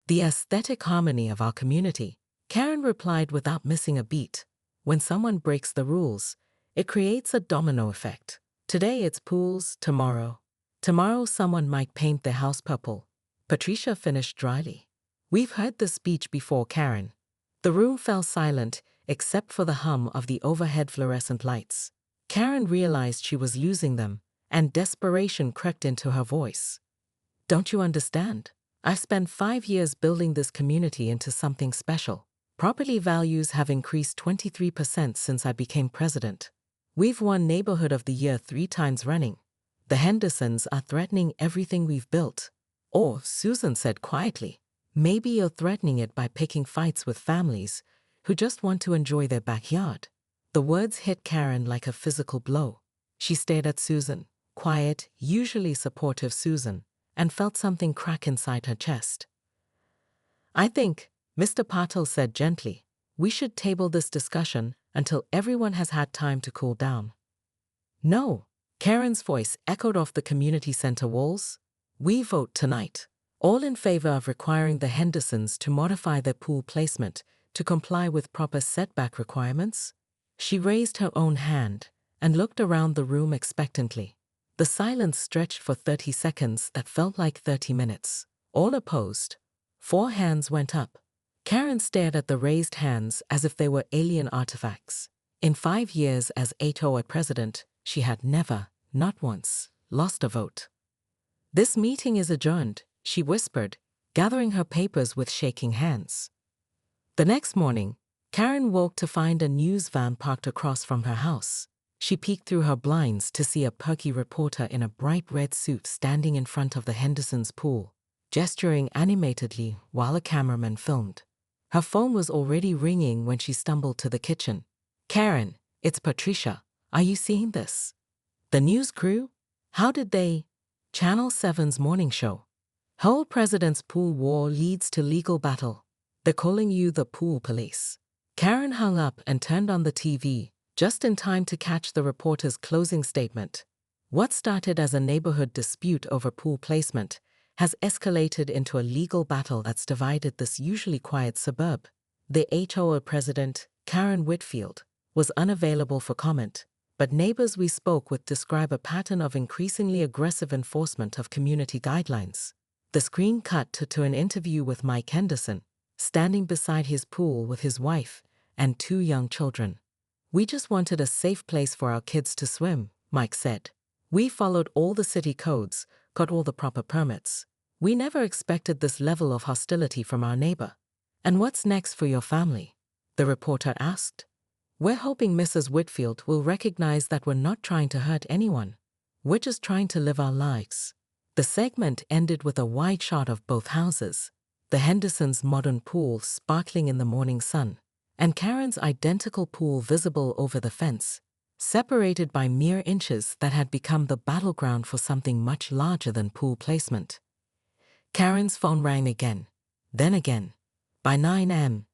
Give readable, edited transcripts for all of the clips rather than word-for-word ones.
The aesthetic harmony of our community, Karen replied without missing a beat. When someone breaks the rules, it creates a domino effect. Today it's pools, tomorrow someone might paint their house purple. Patricia finished dryly. We've heard this speech before, Karen. The room fell silent, except for the hum of the overhead fluorescent lights. Karen realized she was losing them, and desperation crept into her voice. Don't you understand? I've spent 5 years building this community into something special. Property values have increased 23% since I became president. We've won Neighborhood of the Year 3 times running. The Hendersons are threatening everything we've built. Or, Susan said quietly, maybe you're threatening it by picking fights with families who just want to enjoy their backyard. The words hit Karen like a physical blow. She stared at Susan, quiet, usually supportive Susan, and felt something crack inside her chest. I think, Mr. Patel said gently, we should table this discussion until everyone has had time to cool down. No, Karen's voice echoed off the community center walls. We vote tonight. All in favor of requiring the Hendersons to modify their pool placement to comply with proper setback requirements? She raised her own hand and looked around the room expectantly. The silence stretched for 30 seconds that felt like 30 minutes. All opposed. 4 hands went up. Karen stared at the raised hands as if they were alien artifacts. In 5 years as HOA president, she had never, not once, lost a vote. This meeting is adjourned, she whispered, gathering her papers with shaking hands. The next morning, Karen woke to find a news van parked across from her house. She peeked through her blinds to see a perky reporter in a bright red suit standing in front of the Hendersons' pool, gesturing animatedly while a cameraman filmed. Her phone was already ringing when she stumbled to the kitchen. Karen, it's Patricia. Are you seeing this? The news crew? How did they? Channel 7's morning show. Whole president's pool war leads to legal battle. They're calling you the pool police. Karen hung up and turned on the TV, just in time to catch the reporter's closing statement. What started as a neighborhood dispute over pool placement has escalated into a legal battle that's divided this usually quiet suburb. The HOA president, Karen Whitfield, was unavailable for comment, but neighbors we spoke with describe a pattern of increasingly aggressive enforcement of community guidelines. The screen cut to an interview with Mike Henderson, standing beside his pool with his wife and 2 young children. We just wanted a safe place for our kids to swim, Mike said. We followed all the city codes, got all the proper permits. We never expected this level of hostility from our neighbor. And what's next for your family? The reporter asked. We're hoping Mrs. Whitfield will recognize that we're not trying to hurt anyone. We're just trying to live our lives. The segment ended with a wide shot of both houses, the Hendersons' modern pool sparkling in the morning sun, and Karen's identical pool visible over the fence, separated by mere inches that had become the battleground for something much larger than pool placement. Karen's phone rang again, then again. By 9 a.m.,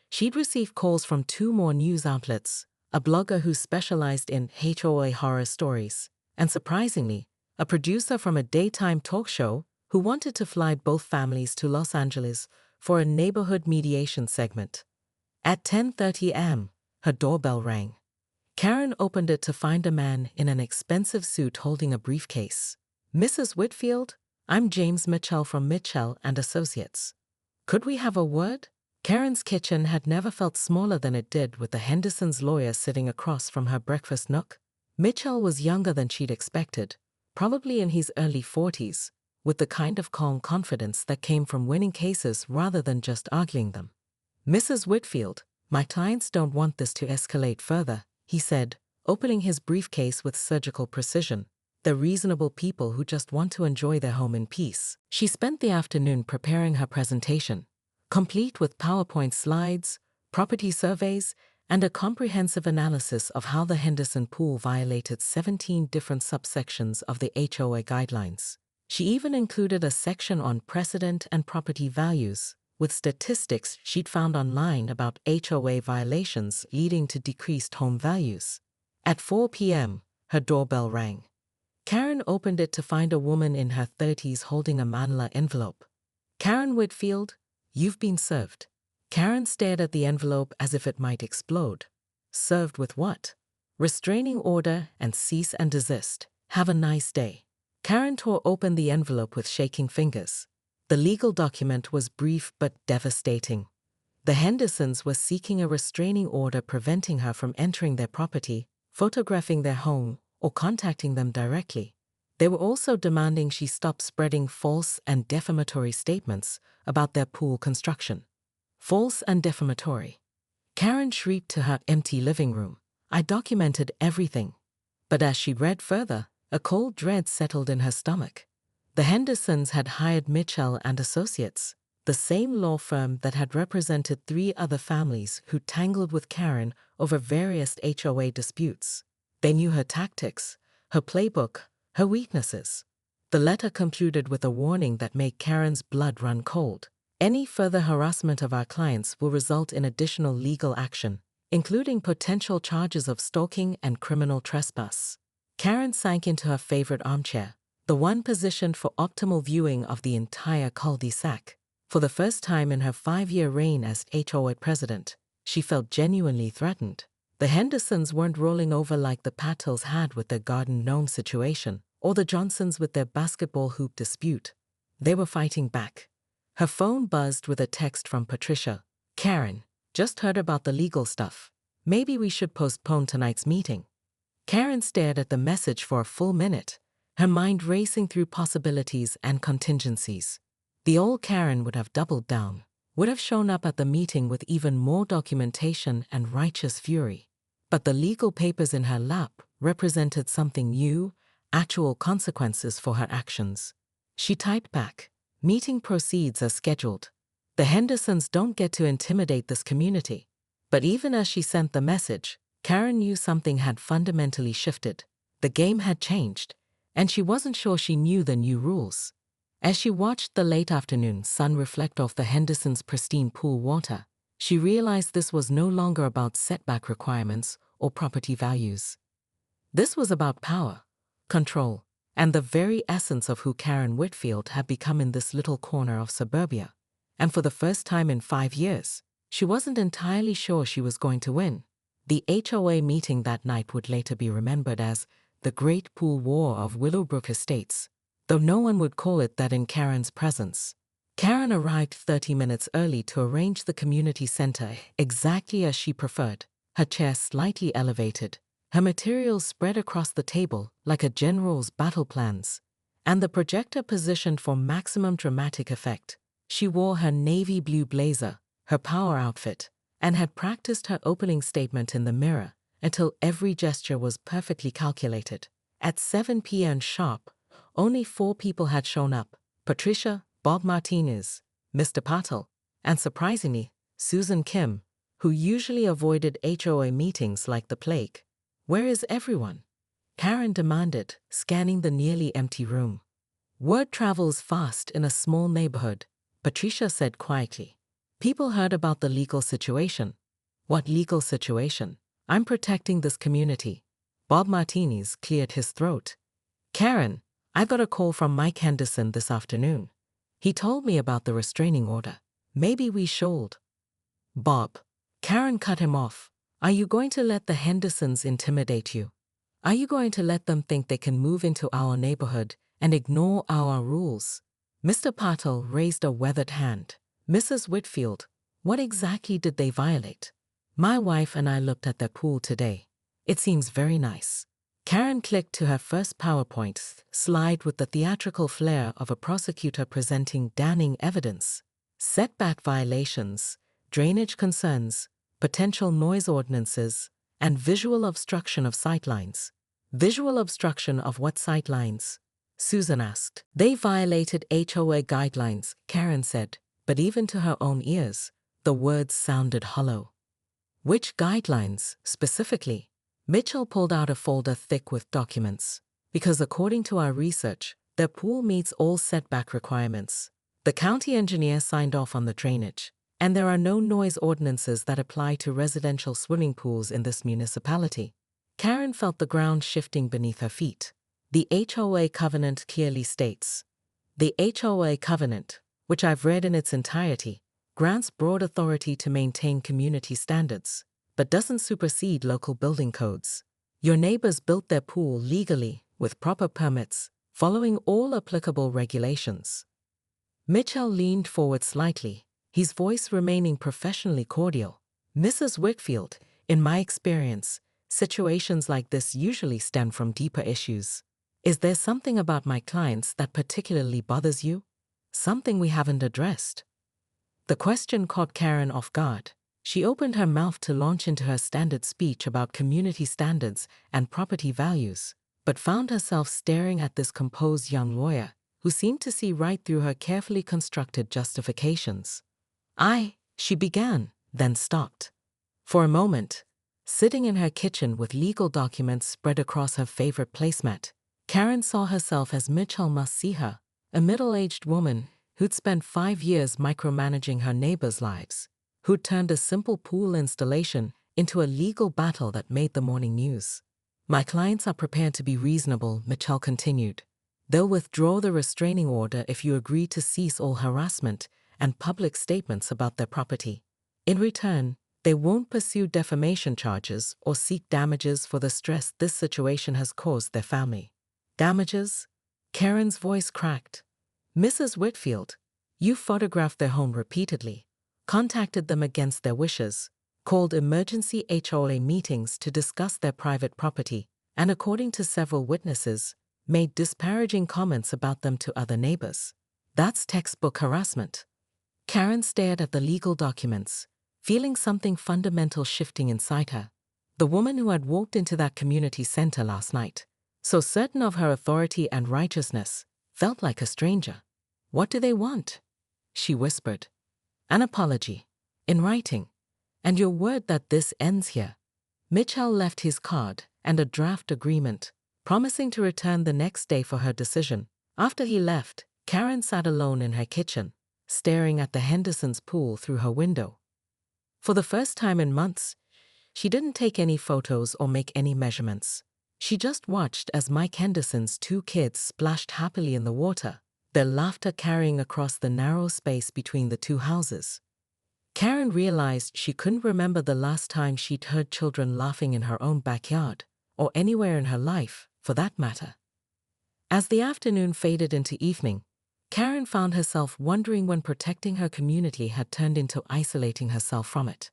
she'd received calls from 2 more news outlets, a blogger who specialized in HOA horror stories, and surprisingly, a producer from a daytime talk show who wanted to fly both families to Los Angeles for a neighborhood mediation segment. At 10:30 a.m., her doorbell rang. Karen opened it to find a man in an expensive suit holding a briefcase. Mrs. Whitfield, I'm James Mitchell from Mitchell and Associates. Could we have a word? Karen's kitchen had never felt smaller than it did with the Hendersons' lawyer sitting across from her breakfast nook. Mitchell was younger than she'd expected, probably in his early 40s, with the kind of calm confidence that came from winning cases rather than just arguing them. Mrs. Whitfield, my clients don't want this to escalate further, he said, opening his briefcase with surgical precision. They're reasonable people who just want to enjoy their home in peace. She spent the afternoon preparing her presentation, complete with PowerPoint slides, property surveys, and a comprehensive analysis of how the Henderson pool violated 17 different subsections of the HOA guidelines. She even included a section on precedent and property values, with statistics she'd found online about HOA violations leading to decreased home values. At 4 p.m., her doorbell rang. Karen opened it to find a woman in her 30s holding a manila envelope. Karen Whitfield, "You've been served." Karen stared at the envelope as if it might explode. Served with what? "Restraining order and cease and desist. Have a nice day." Karen tore open the envelope with shaking fingers. The legal document was brief but devastating. The Hendersons were seeking a restraining order preventing her from entering their property, photographing their home, or contacting them directly. They were also demanding she stop spreading false and defamatory statements about their pool construction. False and defamatory. Karen shrieked to her empty living room. "I documented everything." But as she read further, a cold dread settled in her stomach. The Hendersons had hired Mitchell and Associates, the same law firm that had represented 3 other families who tangled with Karen over various HOA disputes. They knew her tactics, her playbook, her weaknesses. The letter concluded with a warning that made Karen's blood run cold. "Any further harassment of our clients will result in additional legal action, including potential charges of stalking and criminal trespass." Karen sank into her favorite armchair, the one positioned for optimal viewing of the entire cul-de-sac. For the first time in her 5-year reign as HOA president, she felt genuinely threatened. The Hendersons weren't rolling over like the Patels had with their garden gnome situation, or the Johnsons with their basketball hoop dispute. They were fighting back. Her phone buzzed with a text from Patricia. "Karen, just heard about the legal stuff. Maybe we should postpone tonight's meeting." Karen stared at the message for a full minute, her mind racing through possibilities and contingencies. The old Karen would have doubled down, would have shown up at the meeting with even more documentation and righteous fury. But the legal papers in her lap represented something new, actual consequences for her actions. She typed back, "Meeting proceeds as scheduled. The Hendersons don't get to intimidate this community." But even as she sent the message, Karen knew something had fundamentally shifted. The game had changed, and she wasn't sure she knew the new rules. As she watched the late afternoon sun reflect off the Hendersons' pristine pool water, she realized this was no longer about setback requirements or property values. This was about power, control, and the very essence of who Karen Whitfield had become in this little corner of suburbia. And for the first time in 5 years, she wasn't entirely sure she was going to win. The HOA meeting that night would later be remembered as the Great Pool War of Willowbrook Estates, though no one would call it that in Karen's presence. Karen arrived 30 minutes early to arrange the community center exactly as she preferred, her chair slightly elevated, her materials spread across the table like a general's battle plans, and the projector positioned for maximum dramatic effect. She wore her navy blue blazer, her power outfit, and had practiced her opening statement in the mirror until every gesture was perfectly calculated. At 7 p.m. sharp, only 4 people had shown up: Patricia, Bob Martinez, Mr. Patel, and surprisingly, Susan Kim, who usually avoided HOA meetings like the plague. "Where is everyone?" Karen demanded, scanning the nearly empty room. "Word travels fast in a small neighborhood," Patricia said quietly. "People heard about the legal situation." "What legal situation?" "I'm protecting this community." Bob Martinez cleared his throat. "Karen, I got a call from Mike Henderson this afternoon. He told me about the restraining order. Maybe we should." "Bob." Karen cut him off. "Are you going to let the Hendersons intimidate you? Are you going to let them think they can move into our neighborhood and ignore our rules?" Mr. Patel raised a weathered hand. "Mrs. Whitfield, what exactly did they violate?" "My wife and I looked at their pool today. It seems very nice." Karen clicked to her first PowerPoint slide with the theatrical flair of a prosecutor presenting damning evidence. Setback violations, drainage concerns, potential noise ordinances, and visual obstruction of sightlines. "Visual obstruction of what sightlines?" Susan asked. "They violated HOA guidelines," Karen said, but even to her own ears, the words sounded hollow. "Which guidelines, specifically?" Mitchell pulled out a folder thick with documents. "Because according to our research, their pool meets all setback requirements. The county engineer signed off on the drainage, and there are no noise ordinances that apply to residential swimming pools in this municipality." Karen felt the ground shifting beneath her feet. The HOA covenant clearly states. The HOA covenant, which I've read in its entirety, grants broad authority to maintain community standards, but doesn't supersede local building codes. Your neighbors built their pool legally, with proper permits, following all applicable regulations. Mitchell leaned forward slightly, his voice remaining professionally cordial. Mrs. Wickfield, in my experience, situations like this usually stem from deeper issues. Is there something about my clients that particularly bothers you? Something we haven't addressed? The question caught Karen off guard. She opened her mouth to launch into her standard speech about community standards and property values, but found herself staring at this composed young lawyer who seemed to see right through her carefully constructed justifications. She began, then stopped. For a moment, sitting in her kitchen with legal documents spread across her favorite placemat, Karen saw herself as Mitchell must see her, a middle-aged woman who'd spent 5 years micromanaging her neighbors' lives, who'd turned a simple pool installation into a legal battle that made the morning news. My clients are prepared to be reasonable, Mitchell continued. They'll withdraw the restraining order if you agree to cease all harassment and public statements about their property. In return, they won't pursue defamation charges or seek damages for the stress this situation has caused their family. Damages? Karen's voice cracked. Mrs. Whitfield, you photographed their home repeatedly, contacted them against their wishes, called emergency HOA meetings to discuss their private property, and according to several witnesses, made disparaging comments about them to other neighbors. That's textbook harassment. Karen stared at the legal documents, feeling something fundamental shifting inside her. The woman who had walked into that community center last night, so certain of her authority and righteousness, felt like a stranger. What do they want? She whispered. An apology, in writing, and your word that this ends here. Mitchell left his card and a draft agreement, promising to return the next day for her decision. After he left, Karen sat alone in her kitchen, staring at the Hendersons' pool through her window. For the first time in months, she didn't take any photos or make any measurements. She just watched as Mike Henderson's 2 kids splashed happily in the water, their laughter carrying across the narrow space between the 2 houses. Karen realized she couldn't remember the last time she'd heard children laughing in her own backyard, or anywhere in her life, for that matter. As the afternoon faded into evening, Karen found herself wondering when protecting her community had turned into isolating herself from it.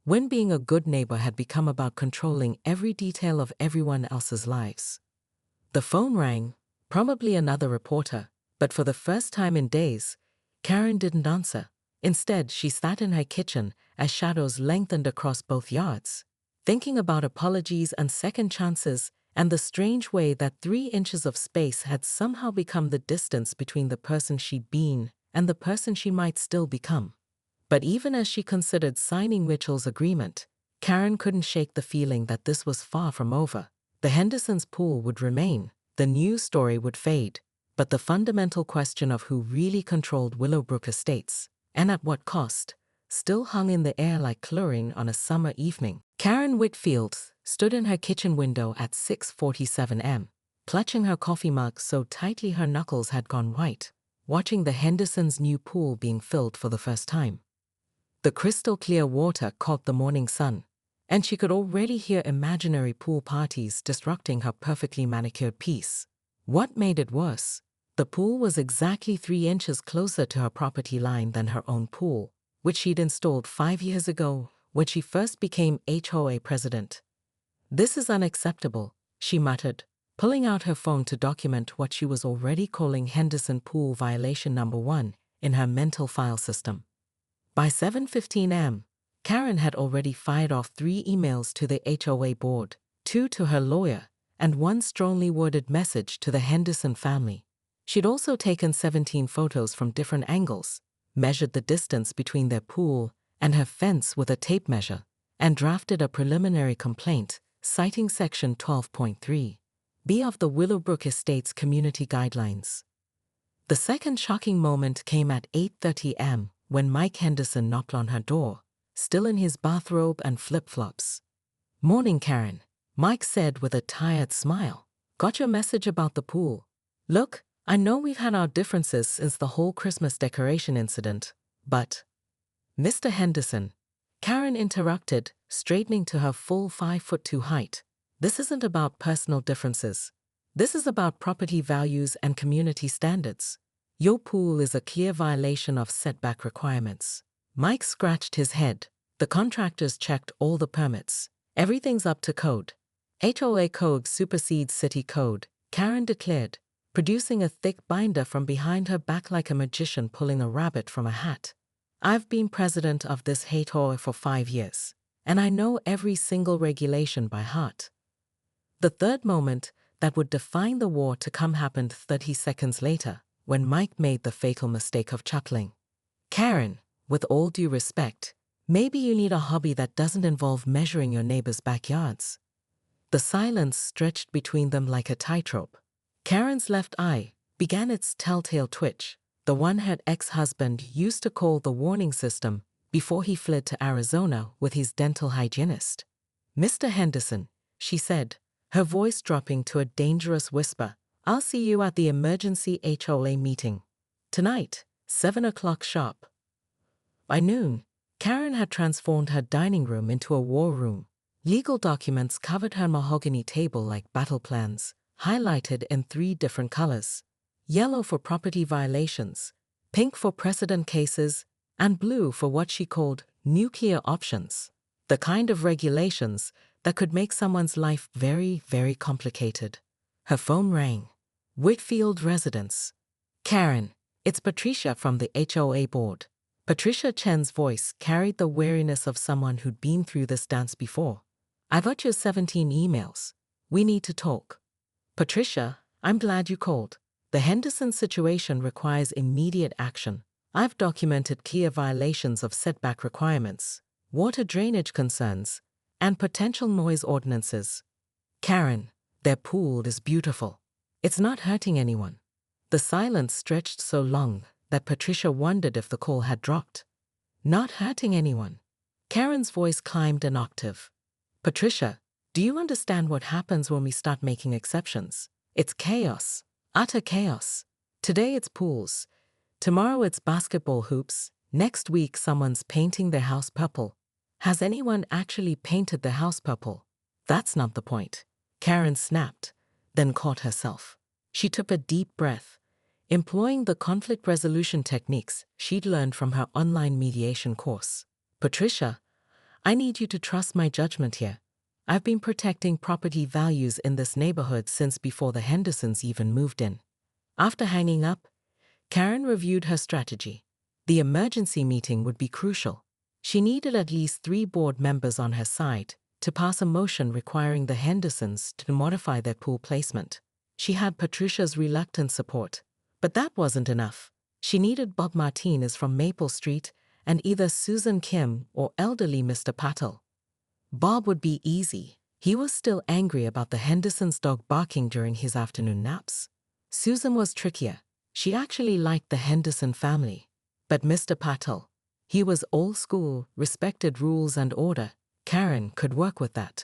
When being a good neighbor had become about controlling every detail of everyone else's lives. The phone rang, probably another reporter, but for the first time in days, Karen didn't answer. Instead, she sat in her kitchen as shadows lengthened across both yards, thinking about apologies and second chances and the strange way that 3 inches of space had somehow become the distance between the person she'd been and the person she might still become. But even as she considered signing Mitchell's agreement, Karen couldn't shake the feeling that this was far from over. The Hendersons' pool would remain, the news story would fade, but the fundamental question of who really controlled Willowbrook Estates, and at what cost, still hung in the air like chlorine on a summer evening. Karen Whitfield stood in her kitchen window at 6:47 am, clutching her coffee mug so tightly her knuckles had gone white, watching the Hendersons' new pool being filled for the first time. The crystal-clear water caught the morning sun, and she could already hear imaginary pool parties disrupting her perfectly manicured peace. What made it worse? The pool was exactly 3 inches closer to her property line than her own pool, which she'd installed 5 years ago when she first became HOA president. This is unacceptable, she muttered, pulling out her phone to document what she was already calling Henderson Pool Violation Number 1 in her mental file system. By 7:15 am, Karen had already fired off 3 emails to the HOA board, 2 to her lawyer, and 1 strongly worded message to the Henderson family. She'd also taken 17 photos from different angles, measured the distance between their pool and her fence with a tape measure, and drafted a preliminary complaint citing Section 12.3b of the Willowbrook Estates Community Guidelines. The second shocking moment came at 8:30 am when Mike Henderson knocked on her door, still in his bathrobe and flip-flops. "Morning, Karen," Mike said with a tired smile. "Got your message about the pool. Look, I know we've had our differences since the whole Christmas decoration incident, but..." Mr. Henderson, Karen interrupted, straightening to her full 5'2" height. This isn't about personal differences. This is about property values and community standards. Your pool is a clear violation of setback requirements. Mike scratched his head. The contractors checked all the permits. Everything's up to code. HOA code supersedes city code, Karen declared, producing a thick binder from behind her back like a magician pulling a rabbit from a hat. I've been president of this HOA for 5 years, and I know every single regulation by heart. The third moment that would define the war to come happened 30 seconds later, when Mike made the fatal mistake of chuckling. Karen, with all due respect, maybe you need a hobby that doesn't involve measuring your neighbor's backyards. The silence stretched between them like a tightrope. Karen's left eye began its telltale twitch, the one her ex-husband used to call the warning system before he fled to Arizona with his dental hygienist. Mr. Henderson, she said, her voice dropping to a dangerous whisper, I'll see you at the emergency HOA meeting. Tonight, 7 o'clock sharp. By noon, Karen had transformed her dining room into a war room. Legal documents covered her mahogany table like battle plans, highlighted in 3 different colors: yellow for property violations, pink for precedent cases, and blue for what she called nuclear options, the kind of regulations that could make someone's life very, very complicated. Her phone rang. Whitfield residence. Karen, it's Patricia from the HOA board. Patricia Chen's voice carried the wariness of someone who'd been through this dance before. I got your 17 emails. We need to talk. Patricia, I'm glad you called. The Henderson situation requires immediate action. I've documented clear violations of setback requirements, water drainage concerns, and potential noise ordinances. Karen, their pool is beautiful. It's not hurting anyone. The silence stretched so long that Patricia wondered if the call had dropped. Not hurting anyone. Karen's voice climbed an octave. Patricia, do you understand what happens when we start making exceptions? It's chaos. Utter chaos. Today it's pools. Tomorrow it's basketball hoops. Next week someone's painting their house purple. Has anyone actually painted their house purple? That's not the point. Karen snapped, then caught herself. She took a deep breath, employing the conflict resolution techniques she'd learned from her online mediation course. Patricia, I need you to trust my judgment here. I've been protecting property values in this neighborhood since before the Hendersons even moved in. After hanging up, Karen reviewed her strategy. The emergency meeting would be crucial. She needed at least 3 board members on her side to pass a motion requiring the Hendersons to modify their pool placement. She had Patricia's reluctant support, but that wasn't enough. She needed Bob Martinez from Maple Street and either Susan Kim or elderly Mr. Patel. Bob would be easy. He was still angry about the Hendersons' dog barking during his afternoon naps. Susan was trickier. She actually liked the Henderson family. But Mr. Patel, he was old school, respected rules and order. Karen could work with that.